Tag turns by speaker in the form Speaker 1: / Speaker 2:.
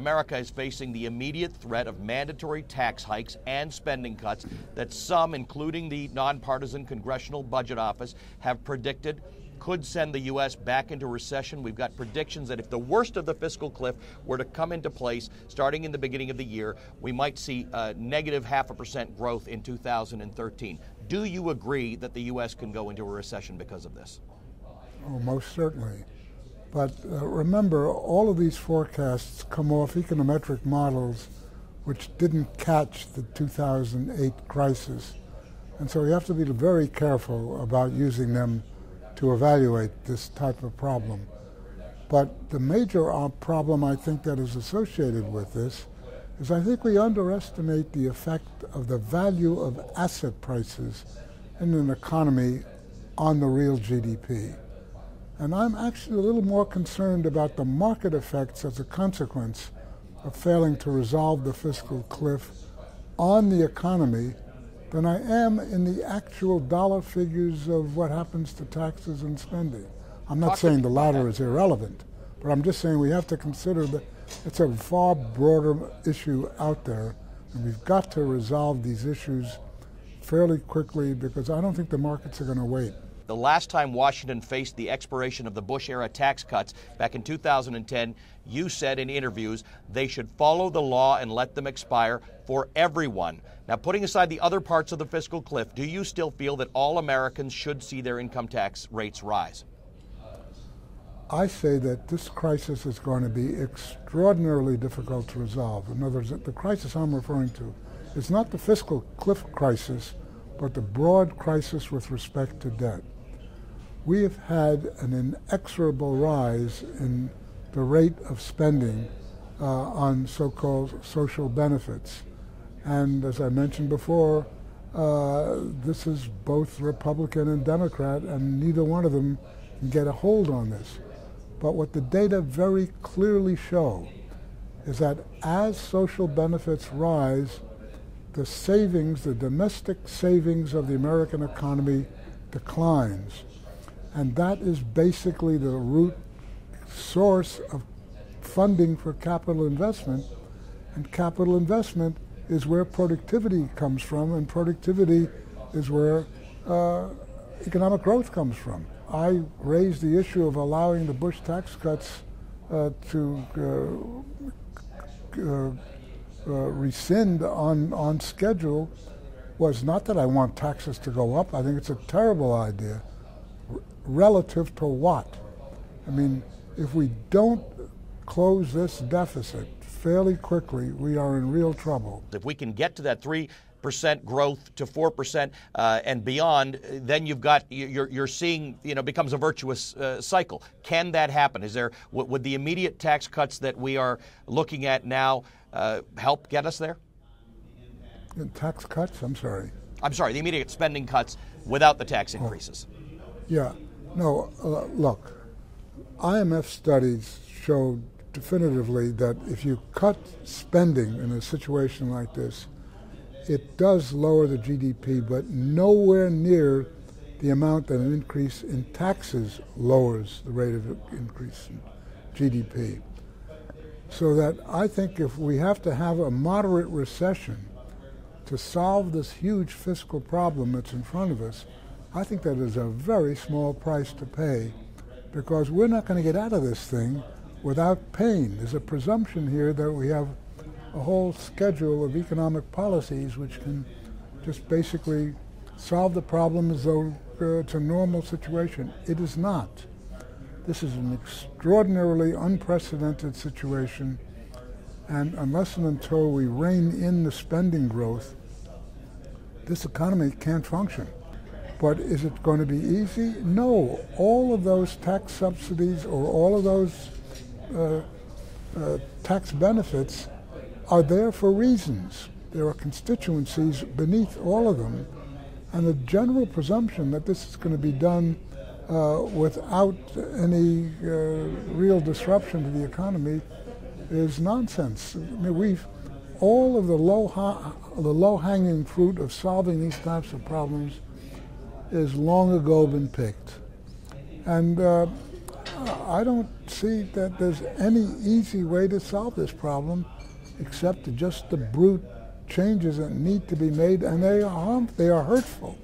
Speaker 1: America is facing the immediate threat of mandatory tax hikes and spending cuts that some, including the nonpartisan Congressional Budget Office, have predicted could send the U.S. back into recession. We've got predictions that if the worst of the fiscal cliff were to come into place starting in the beginning of the year, we might see negative 0.5% growth in 2013. Do you agree that the U.S. can go into a recession because of this?
Speaker 2: Oh, most certainly. But remember, all of these forecasts come off econometric models which didn't catch the 2008 crisis. And so we have to be very careful about using them to evaluate this type of problem. But the major problem I think that is associated with this is I think we underestimate the effect of the value of asset prices in an economy on the real GDP. And I'm actually a little more concerned about the market effects as a consequence of failing to resolve the fiscal cliff on the economy than I am in the actual dollar figures of what happens to taxes and spending. I'm not saying the latter is irrelevant, but I'm just saying we have to consider that it's a far broader issue out there, and we've got to resolve these issues fairly quickly because I don't think the markets are going to wait.
Speaker 1: The last time Washington faced the expiration of the Bush-era tax cuts back in 2010, you said in interviews they should follow the law and let them expire for everyone. Now, putting aside the other parts of the fiscal cliff, do you still feel that all Americans should see their income tax rates rise?
Speaker 2: I say that this crisis is going to be extraordinarily difficult to resolve. In other words, the crisis I'm referring to is not the fiscal cliff crisis, but the broad crisis with respect to debt. We have had an inexorable rise in the rate of spending on so-called social benefits. And as I mentioned before, this is both Republican and Democrat, and neither one of them can get a hold on this. But what the data very clearly show is that as social benefits rise, the savings, the domestic savings of the American economy declines. And that is basically the root source of funding for capital investment. And capital investment is where productivity comes from, and productivity is where economic growth comes from. I raised the issue of allowing the Bush tax cuts to rescind on schedule was not that I want taxes to go up. I think it's a terrible idea. Relative to what? I mean, if we don't close this deficit fairly quickly, we are in real trouble.
Speaker 1: If we can get to that 3% growth to 4% and beyond, then you're seeing, becomes a virtuous cycle. Can that happen? Would the immediate tax cuts that we are looking at now help get us there?
Speaker 2: Tax cuts? I'm sorry,
Speaker 1: the immediate spending cuts without the tax increases.
Speaker 2: Yeah. No, look, IMF studies showed definitively that if you cut spending in a situation like this, it does lower the GDP, but nowhere near the amount that an increase in taxes lowers the rate of increase in GDP. So that I think if we have to have a moderate recession to solve this huge fiscal problem that's in front of us, I think that is a very small price to pay, because we're not going to get out of this thing without pain. There's a presumption here that we have a whole schedule of economic policies which can just basically solve the problem as though it's a normal situation. It is not. This is an extraordinarily unprecedented situation, and unless and until we rein in the spending growth, this economy can't function. But is it going to be easy? No. All of those tax subsidies or all of those tax benefits are there for reasons. There are constituencies beneath all of them, and the general presumption that this is going to be done without any real disruption to the economy is nonsense. I mean, all of the low-hanging fruit of solving these types of problems is long ago been picked. And I don't see that there's any easy way to solve this problem except just the brute changes that need to be made, and they are hurtful.